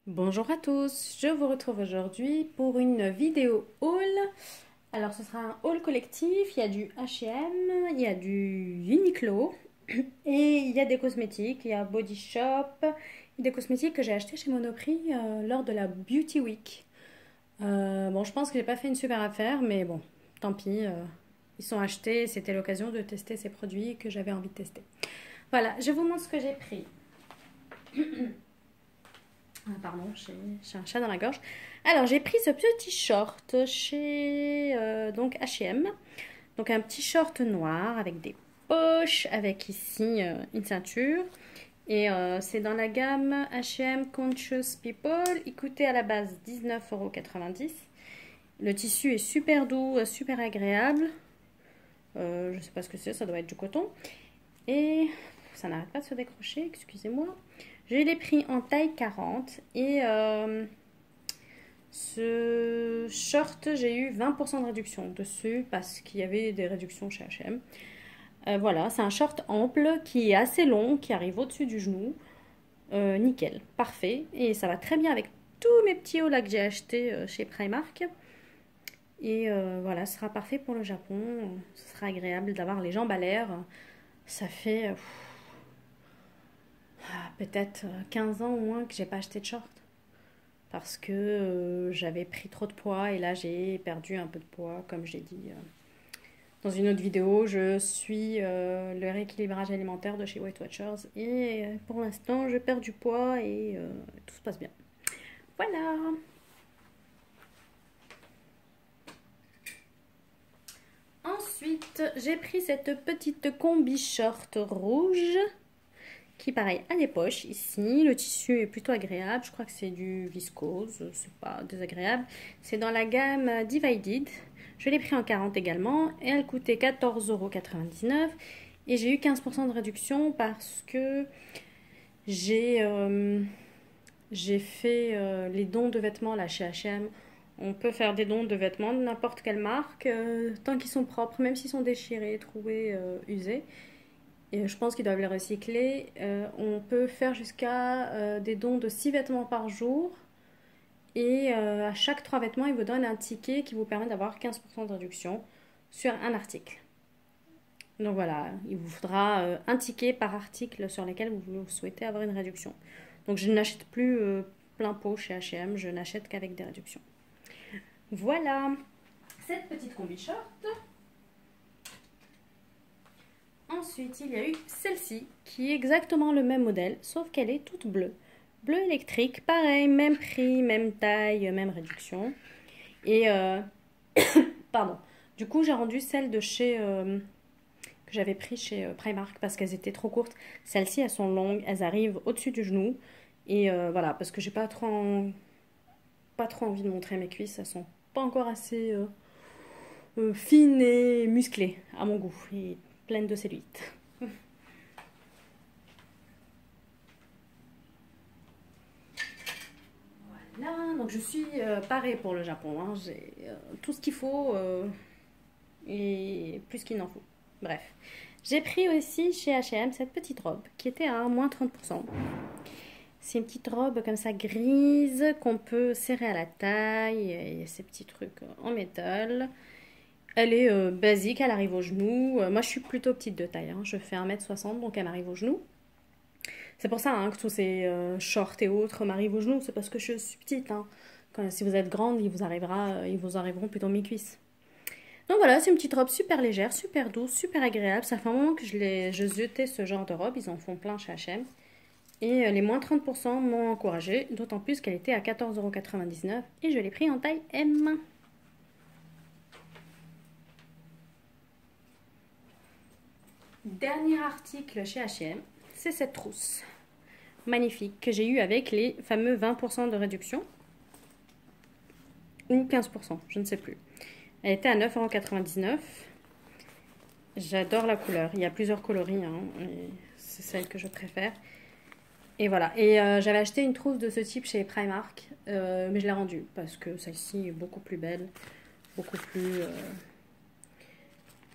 Bonjour à tous, je vous retrouve aujourd'hui pour une vidéo haul. Alors ce sera un haul collectif, il y a du H&M, il y a du Uniqlo et il y a des cosmétiques, il y a Body Shop, des cosmétiques que j'ai achetés chez Monoprix lors de la Beauty Week. Bon, je pense que j'ai pas fait une super affaire, mais bon, tant pis, ils sont achetés, c'était l'occasion de tester ces produits que j'avais envie de tester. Voilà, je vous montre ce que j'ai pris. Ah, pardon, j'ai un chat dans la gorge. Alors, j'ai pris ce petit short chez donc H&M. Donc, un petit short noir avec des poches, avec ici une ceinture. Et c'est dans la gamme H&M Conscious People. Il coûtait à la base 19,90 €. Le tissu est super doux, super agréable. Je ne sais pas ce que c'est, ça doit être du coton. Et ça n'arrête pas de se décrocher, excusez-moi. Je l'ai pris en taille 40 et ce short, j'ai eu 20% de réduction dessus parce qu'il y avait des réductions chez H&M. Voilà, c'est un short ample qui est assez long, qui arrive au-dessus du genou. Nickel, parfait. Et ça va très bien avec tous mes petits hauts là que j'ai achetés chez Primark. Et voilà, ce sera parfait pour le Japon. Ce sera agréable d'avoir les jambes à l'air. Ça fait peut-être 15 ans au moins que j'ai pas acheté de short. Parce que j'avais pris trop de poids et là j'ai perdu un peu de poids, comme j'ai dit dans une autre vidéo. Je suis le rééquilibrage alimentaire de chez Weight Watchers et pour l'instant je perds du poids et tout se passe bien. Voilà. Ensuite, j'ai pris cette petite combi short rouge qui pareil a des poches ici. Le tissu est plutôt agréable, je crois que c'est du viscose, c'est pas désagréable. C'est dans la gamme Divided. Je l'ai pris en 40 également et elle coûtait 14,99 € et j'ai eu 15% de réduction parce que j'ai j'ai fait les dons de vêtements là chez H&M. On peut faire des dons de vêtements de n'importe quelle marque tant qu'ils sont propres, même s'ils sont déchirés, troués, usés. Et je pense qu'ils doivent les recycler. On peut faire jusqu'à des dons de 6 vêtements par jour. Et à chaque 3 vêtements, ils vous donnent un ticket qui vous permet d'avoir 15% de réduction sur un article. Donc voilà, il vous faudra un ticket par article sur lesquels vous souhaitez avoir une réduction. Donc je n'achète plus plein pot chez H&M, je n'achète qu'avec des réductions. Voilà, cette petite combi short. Ensuite, il y a eu celle-ci, qui est exactement le même modèle, sauf qu'elle est toute bleue. Bleu électrique, pareil, même prix, même taille, même réduction. Et, pardon, du coup, j'ai rendu celle de chez, que j'avais pris chez Primark parce qu'elles étaient trop courtes. Celles-ci, elles sont longues, elles arrivent au-dessus du genou. Et voilà, parce que j'ai pas trop envie de montrer mes cuisses, elles sont pas encore assez fines et musclées à mon goût, et pleines de cellulite. Là, donc je suis parée pour le Japon. Hein. J'ai tout ce qu'il faut et plus qu'il n'en faut. Bref. J'ai pris aussi chez H&M cette petite robe qui était à moins 30%. C'est une petite robe comme ça grise qu'on peut serrer à la taille. Il y a ces petits trucs en métal. Elle est basique, elle arrive au genou. Moi je suis plutôt petite de taille. Hein. Je fais 1,60 m donc elle m'arrive au genou. C'est pour ça hein, que tous ces shorts et autres m'arrivent aux genoux. C'est parce que je suis petite. Hein. Si vous êtes grande, ils vous arriveront plutôt mes-cuisses. Donc voilà, c'est une petite robe super légère, super douce, super agréable. Ça fait un moment que je ziotais ce genre de robe. Ils en font plein chez H&M. Et les moins 30% m'ont encouragée. D'autant plus qu'elle était à 14,99 € et je l'ai pris en taille M. Dernier article chez H&M, c'est cette trousse magnifique que j'ai eu avec les fameux 20% de réduction ou 15%, je ne sais plus. Elle était à 9,99 €. J'adore la couleur, il y a plusieurs coloris, hein, c'est celle que je préfère. Et voilà, et j'avais acheté une trousse de ce type chez Primark, mais je l'ai rendue parce que celle-ci est beaucoup plus belle, beaucoup plus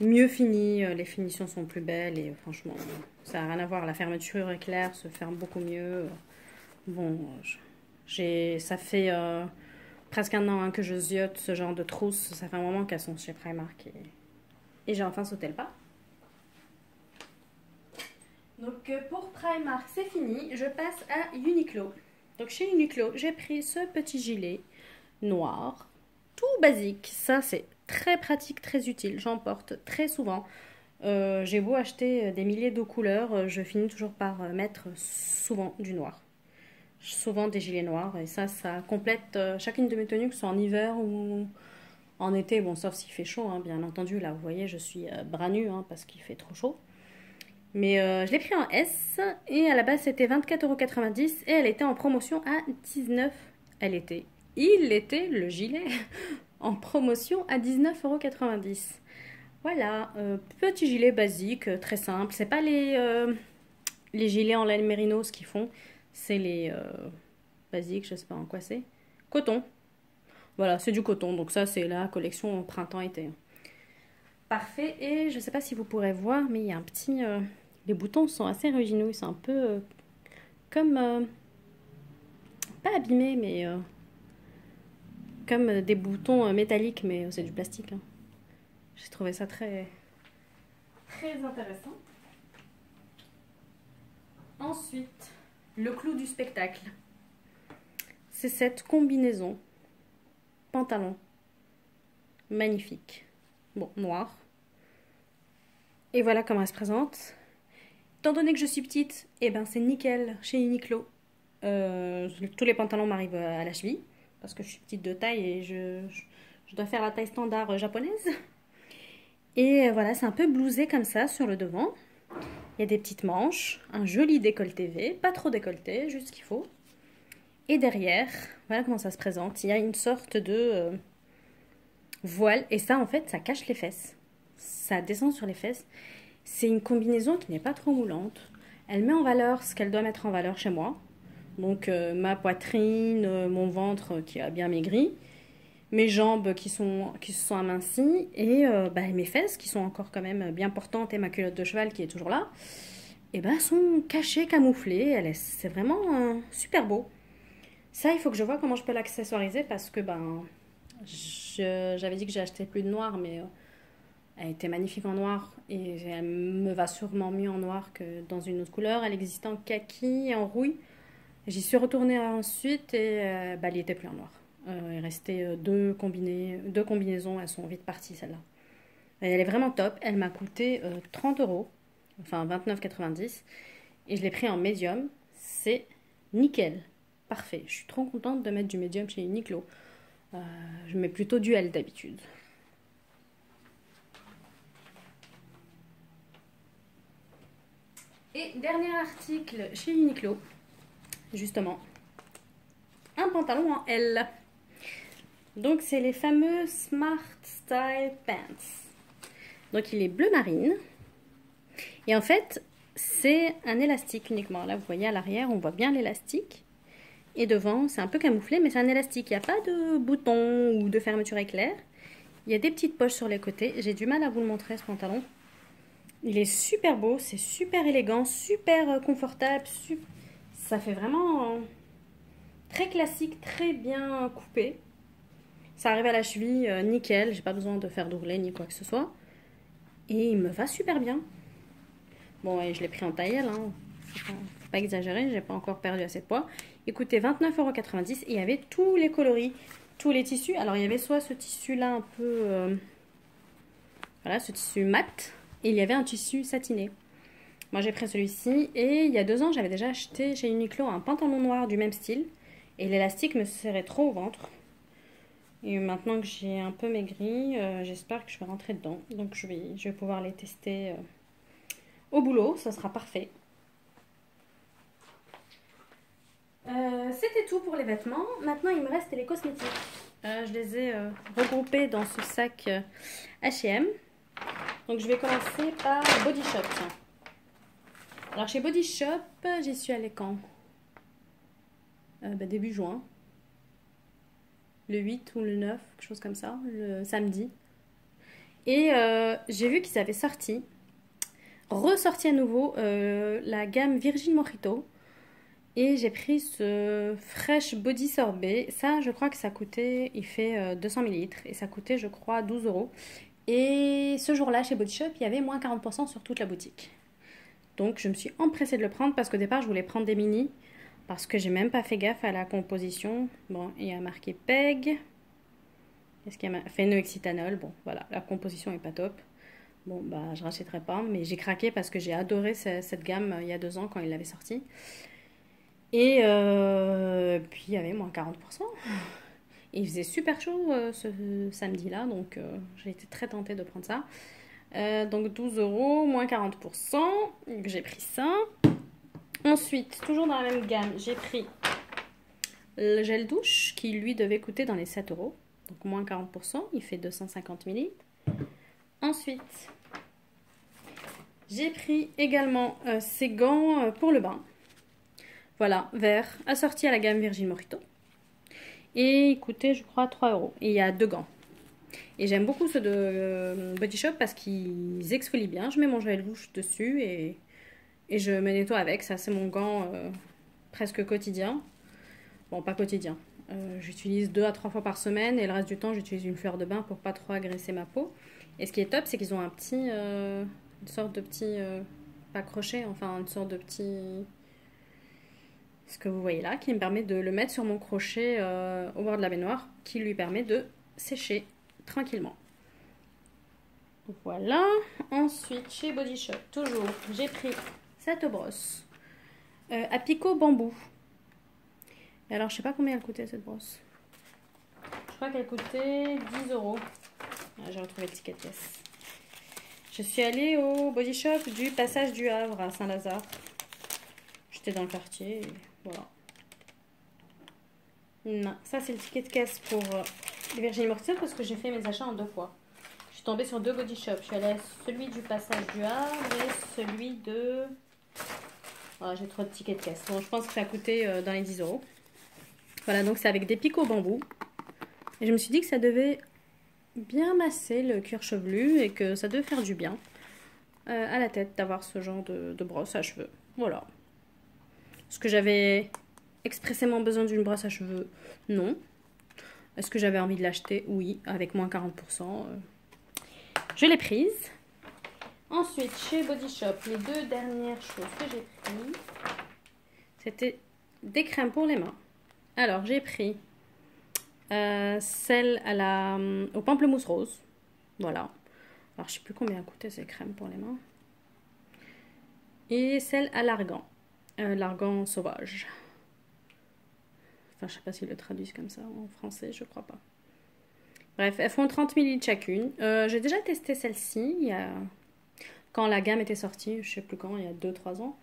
mieux finie, les finitions sont plus belles et franchement, ça n'a rien à voir, la fermeture éclair se ferme beaucoup mieux. Bon, Ça fait presque un an hein, que je ziote ce genre de trousses. Ça fait un moment qu'elles sont chez Primark et j'ai enfin sauté le pas. Donc pour Primark, c'est fini. Je passe à Uniqlo. Donc chez Uniqlo, j'ai pris ce petit gilet noir, tout basique. Ça, c'est très pratique, très utile. J'en porte très souvent. J'ai beau acheter des milliers de couleurs, je finis toujours par mettre souvent du noir. Souvent des gilets noirs. Et ça complète chacune de mes tenues, que ce soit en hiver ou en été. Bon, sauf s'il fait chaud, hein, bien entendu. Là, vous voyez, je suis bras nus hein, parce qu'il fait trop chaud. Mais je l'ai pris en S et à la base c'était 24,90 € et elle était en promotion à 19. Il était le gilet en promotion à 19,90 €. Voilà, petit gilet basique, très simple. C'est pas les gilets en laine mérinos qui font, c'est les basiques, je sais pas en quoi c'est. Coton. Voilà, c'est du coton, donc ça c'est la collection printemps-été. Parfait, et je sais pas si vous pourrez voir, mais il y a un petit... les boutons sont assez originaux, ils sont un peu comme... pas abîmés, mais comme des boutons métalliques, mais c'est du plastique. Hein. J'ai trouvé ça très intéressant. Ensuite, le clou du spectacle. C'est cette combinaison pantalon magnifique. Bon, noir. Et voilà comment elle se présente. Étant donné que je suis petite, eh ben c'est nickel chez Uniqlo. Tous les pantalons m'arrivent à la cheville parce que je suis petite de taille et je dois faire la taille standard japonaise. Et voilà, c'est un peu blousé comme ça sur le devant. Il y a des petites manches, un joli décolleté V, pas trop décolleté, juste ce qu'il faut. Et derrière, voilà comment ça se présente. Il y a une sorte de voile et ça en fait, ça cache les fesses. Ça descend sur les fesses. C'est une combinaison qui n'est pas trop moulante. Elle met en valeur ce qu'elle doit mettre en valeur chez moi. Donc ma poitrine, mon ventre qui a bien maigri, mes jambes qui se sont amincies et mes fesses qui sont encore quand même bien portantes et ma culotte de cheval qui est toujours là, et sont cachées, camouflées. C'est vraiment super beau. Ça, il faut que je vois comment je peux l'accessoiriser parce que j'avais dit que j'ai acheté plus de noir, mais elle était magnifique en noir et elle me va sûrement mieux en noir que dans une autre couleur. Elle existait en kaki et en rouille. J'y suis retournée ensuite et elle n'était plus en noir. Il restait deux combinaisons, elles sont vite parties celle-là. Elle est vraiment top, elle m'a coûté 30 €, enfin 29,90 € et je l'ai pris en médium, c'est nickel, parfait. Je suis trop contente de mettre du médium chez Uniqlo. Je mets plutôt du L d'habitude. Et dernier article chez Uniqlo, justement, un pantalon en L. Donc c'est les fameux Smart Style Pants. Donc il est bleu marine. Et en fait, c'est un élastique uniquement. Là, vous voyez à l'arrière, on voit bien l'élastique. Et devant, c'est un peu camouflé, mais c'est un élastique. Il n'y a pas de bouton ou de fermeture éclair. Il y a des petites poches sur les côtés. J'ai du mal à vous le montrer, ce pantalon. Il est super beau, c'est super élégant, super confortable. Ça fait vraiment très classique, très bien coupé. Ça arrive à la cheville, nickel. J'ai pas besoin de faire d'ourlet ni quoi que ce soit. Et il me va super bien. Bon, et je l'ai pris en taille L, hein. Faut pas exagérer, j'ai pas encore perdu assez de poids. Il coûtait 29,90 € et il y avait tous les coloris, tous les tissus. Alors il y avait soit ce tissu là un peu, voilà, ce tissu mat, et il y avait un tissu satiné. Moi j'ai pris celui-ci et il y a 2 ans j'avais déjà acheté chez Uniqlo un pantalon noir du même style et l'élastique me serrait trop au ventre. Et maintenant que j'ai un peu maigri, j'espère que je vais rentrer dedans. Donc je vais pouvoir les tester au boulot, ça sera parfait. C'était tout pour les vêtements. Maintenant, il me reste les cosmétiques. Je les ai regroupés dans ce sac H&M. Donc, je vais commencer par Body Shop. Alors, chez Body Shop, j'y suis allée quand début juin. Le 8 ou le 9, quelque chose comme ça, le samedi. Et j'ai vu qu'ils avaient ressorti à nouveau la gamme Virgin Mojito. Et j'ai pris ce Fresh Body Sorbet. Ça, je crois que ça coûtait, il fait 200 ml. Et ça coûtait, je crois, 12 euros. Et ce jour-là, chez Body Shop, il y avait moins 40% sur toute la boutique. Donc, je me suis empressée de le prendre parce qu'au départ, je voulais prendre des mini. Parce que j'ai même pas fait gaffe à la composition. Bon, il y a marqué PEG. Est-ce qu'il y a phénoxyéthanol? Bon, voilà, la composition est pas top. Bon, bah, je rachèterai pas. Mais j'ai craqué parce que j'ai adoré cette gamme il y a 2 ans quand il l'avait sorti. Et puis il y avait moins 40%. Et il faisait super chaud ce samedi-là, donc j'ai été très tentée de prendre ça. Donc 12 euros, moins 40%. J'ai pris ça. Ensuite, toujours dans la même gamme, j'ai pris le gel douche qui lui devait coûter dans les 7 euros. Donc moins 40%, il fait 250 ml. Ensuite, j'ai pris également ces gants pour le bain. Voilà, vert, assorti à la gamme Virgin Mojito. Et il coûtait, je crois, 3 euros. Et il y a 2 gants. Et j'aime beaucoup ceux de Body Shop parce qu'ils exfolient bien. Je mets mon gel douche dessus et je me nettoie avec. Ça, c'est mon gant presque quotidien. Bon, pas quotidien. J'utilise 2 à 3 fois par semaine et le reste du temps, j'utilise une fleur de bain pour pas trop agresser ma peau. Et ce qui est top, c'est qu'ils ont un petit... une sorte de petit... pas crochet, enfin une sorte de petit... Ce que vous voyez là, qui me permet de le mettre sur mon crochet au bord de la baignoire, qui lui permet de sécher tranquillement. Voilà. Ensuite, chez Body Shop, toujours, j'ai pris cette brosse à picot bambou. Et alors, je sais pas combien elle coûtait cette brosse. Je crois qu'elle coûtait 10 euros. Ah, j'ai retrouvé le ticket de caisse. Je suis allée au Body Shop du Passage du Havre à Saint-Lazare. J'étais dans le quartier et voilà. Non, ça c'est le ticket de caisse pour les Virgin Mojito parce que j'ai fait mes achats en 2 fois. Je suis tombée sur 2 Body Shop. Je suis allée à celui du Passage du Havre et celui de... Oh, j'ai trop de tickets de caisse. Bon, je pense que ça a coûté dans les 10 euros. Voilà, donc c'est avec des picots bambou. Et je me suis dit que ça devait bien masser le cuir chevelu et que ça devait faire du bien à la tête d'avoir ce genre de brosse à cheveux. Voilà. Est-ce que j'avais expressément besoin d'une brosse à cheveux? Non. Est-ce que j'avais envie de l'acheter? Oui, avec moins 40%. Je l'ai prise. Ensuite, chez Body Shop, les 2 dernières choses que j'ai prises, c'était des crèmes pour les mains. Alors, j'ai pris celle au pamplemousse rose. Voilà. Alors, je sais plus combien coûtaient ces crèmes pour les mains. Et celle à l'argan. L'argan sauvage. Enfin, je sais pas s'ils le traduisent comme ça en français, je crois pas. Bref, elles font 30 ml chacune. J'ai déjà testé celle-ci quand la gamme était sortie, je sais plus quand, il y a 2-3 ans.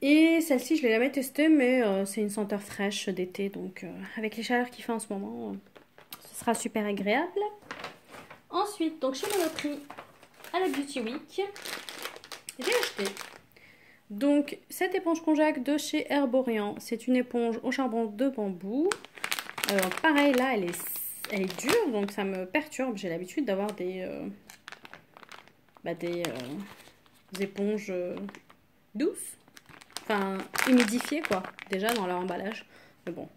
Et celle-ci, je l'ai jamais testée, mais c'est une senteur fraîche d'été, donc avec les chaleurs qu'il fait en ce moment, ce sera super agréable. Ensuite, donc chez Monoprix, à la Beauty Week, j'ai acheté donc cette éponge konjac de chez Herborian. C'est une éponge au charbon de bambou. Pareil, là, elle est dure, donc ça me perturbe. J'ai l'habitude d'avoir des éponges douces. Enfin, humidifiées, quoi, déjà dans leur emballage. Mais bon.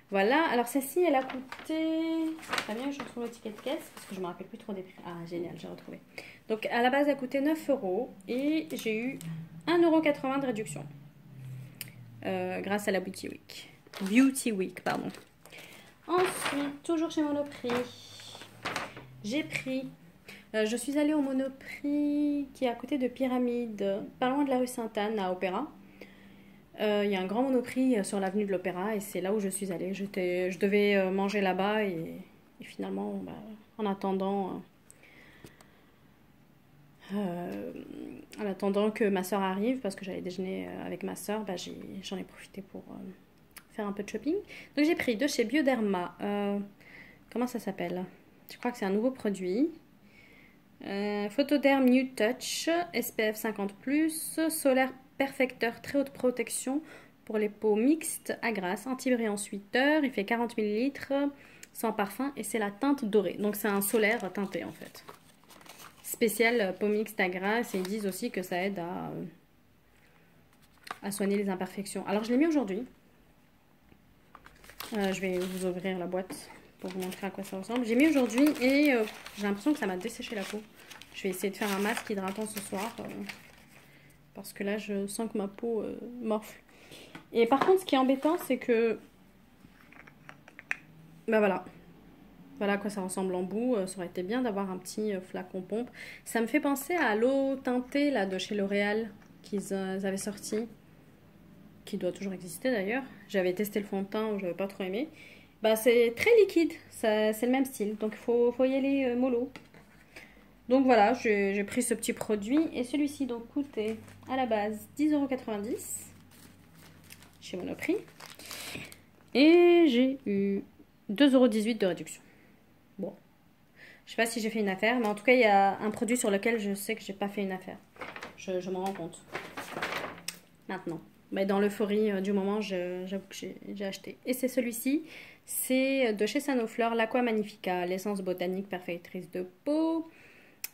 Voilà, alors celle-ci, elle a coûté... Très bien que je retrouve le ticket de caisse, parce que je ne me rappelle plus trop des prix. Ah, génial, j'ai retrouvé. Donc, à la base, elle coûtait 9 euros. Et j'ai eu 1,80 € de réduction. Grâce à la Beauty Week. Beauty Week, pardon. Ensuite, toujours chez Monoprix, j'ai pris... je suis allée au Monoprix qui est à côté de Pyramide, pas loin de la rue Sainte-Anne, à Opéra. Il y a un grand Monoprix sur l'avenue de l'Opéra et c'est là où je suis allée. Je devais manger là-bas et finalement, en attendant que ma soeur arrive, parce que j'allais déjeuner avec ma soeur, j'en ai profité pour faire un peu de shopping. Donc j'ai pris de chez Bioderma. Comment ça s'appelle? Je crois que c'est un nouveau produit. Photoderm New Touch SPF 50+, solaire perfecteur très haute protection pour les peaux mixtes à grasse, anti-brillant 8 heures, il fait 40 ml, sans parfum et c'est la teinte dorée. Donc c'est un solaire teinté en fait. Spécial peau mixte à grasse et ils disent aussi que ça aide à soigner les imperfections. Alors je l'ai mis aujourd'hui. Je vais vous ouvrir la boîte pour vous montrer à quoi ça ressemble. J'ai mis aujourd'hui et j'ai l'impression que ça m'a desséché la peau. Je vais essayer de faire un masque hydratant ce soir. Parce que là, je sens que ma peau morfle. Et par contre, ce qui est embêtant, c'est que... Ben voilà. Voilà à quoi ça ressemble en bout. Ça aurait été bien d'avoir un petit flacon pompe. Ça me fait penser à l'eau teintée là, de chez L'Oréal qu'ils avaient sorti. Qui doit toujours exister d'ailleurs. J'avais testé le fond de teint, j'avais pas trop aimé. Bah, c'est très liquide. C'est le même style. Donc il faut y aller mollo. Donc voilà, j'ai pris ce petit produit. Et celui-ci donc coûtait à la base 10,90 € chez Monoprix. Et j'ai eu 2,18 € de réduction. Bon, je sais pas si j'ai fait une affaire, mais en tout cas, il y a un produit sur lequel je sais que j'ai pas fait une affaire. Je m'en rends compte. Maintenant. Mais dans l'euphorie du moment, j'avoue que j'ai acheté. Et c'est celui-ci. C'est de chez Sanoflore, l'Aqua Magnifica, l'essence botanique perfectrice de peau.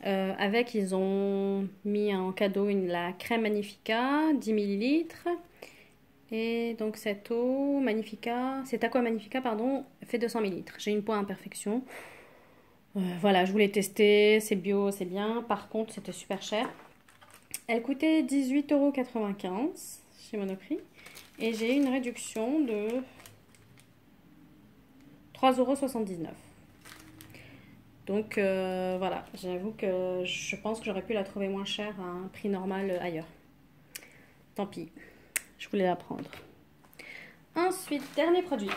Avec, ils ont mis en cadeau la crème Magnifica, 10 ml. Et donc cette eau Magnifica, cette Aqua Magnifica, pardon, fait 200 ml. J'ai une peau à imperfection. Voilà, je voulais tester, c'est bio, c'est bien. Par contre, c'était super cher. Elle coûtait 18,95 € chez Monoprix. Et j'ai eu une réduction de 3,79 €. Donc voilà, j'avoue que je pense que j'aurais pu la trouver moins chère à un prix normal ailleurs. Tant pis, je voulais la prendre. Ensuite, dernier produit.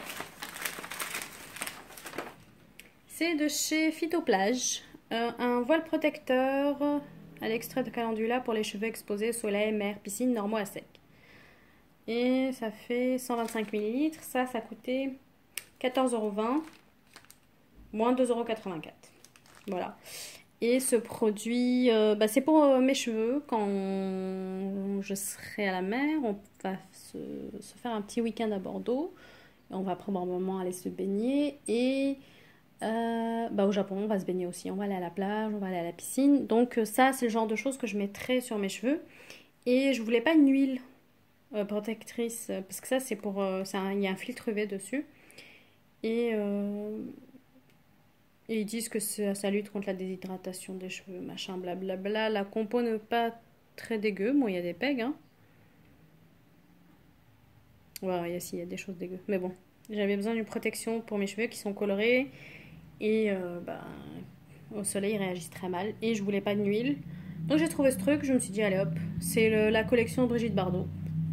C'est de chez Phytoplage. Un voile protecteur à l'extrait de calendula pour les cheveux exposés, soleil, mer, piscine, normaux à sec. Et ça fait 125 ml. Ça coûtait 14,20 €, moins 2,84 €. Voilà. Et ce produit, c'est pour mes cheveux. Quand je serai à la mer, on va se faire un petit week-end à Bordeaux. On va probablement aller se baigner. Et au Japon, on va se baigner aussi. On va aller à la plage, on va aller à la piscine. Donc ça, c'est le genre de choses que je mettrai sur mes cheveux. Et je voulais pas une huile protectrice. Parce que ça, c'est pour... il y a un filtre UV dessus. Et ils disent que ça lutte contre la déshydratation des cheveux, machin, blablabla. La compo n'est pas très dégueu. Bon, il y a des pegs, hein. Ouais, il y a des choses dégueu. Mais bon, j'avais besoin d'une protection pour mes cheveux qui sont colorés. Et au soleil, ils réagissent très mal. Et je voulais pas de huile. Donc j'ai trouvé ce truc, je me suis dit, allez hop. C'est la collection Brigitte Bardot.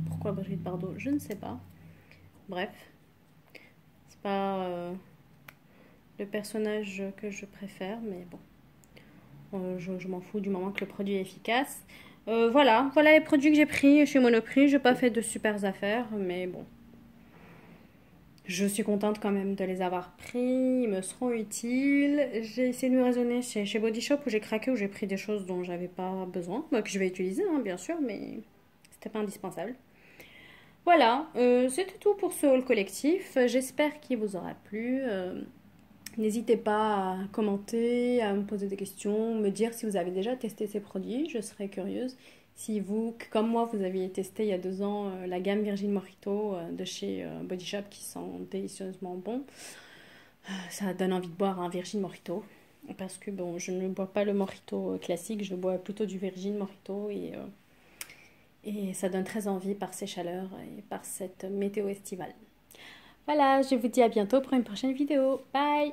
Pourquoi Brigitte Bardot? Je ne sais pas. Bref. C'est pas... le personnage que je préfère, mais bon, je m'en fous du moment que le produit est efficace. Voilà les produits que j'ai pris chez Monoprix. Je n'ai pas fait de super affaires, mais bon, je suis contente quand même de les avoir pris. Ils me seront utiles. J'ai essayé de me raisonner chez Body Shop où j'ai craqué, où j'ai pris des choses dont j'avais pas besoin, que je vais utiliser, hein, bien sûr, mais c'était pas indispensable. Voilà, c'était tout pour ce haul collectif. J'espère qu'il vous aura plu. N'hésitez pas à commenter, à me poser des questions, me dire si vous avez déjà testé ces produits, je serais curieuse. Si vous, comme moi, vous aviez testé il y a 2 ans la gamme Virgin Mojito de chez Body Shop qui sent délicieusement bon, ça donne envie de boire un Virgin Mojito. Parce que bon, je ne bois pas le Mojito classique, je bois plutôt du Virgin Mojito et ça donne très envie par ces chaleurs et par cette météo estivale. Voilà, je vous dis à bientôt pour une prochaine vidéo. Bye!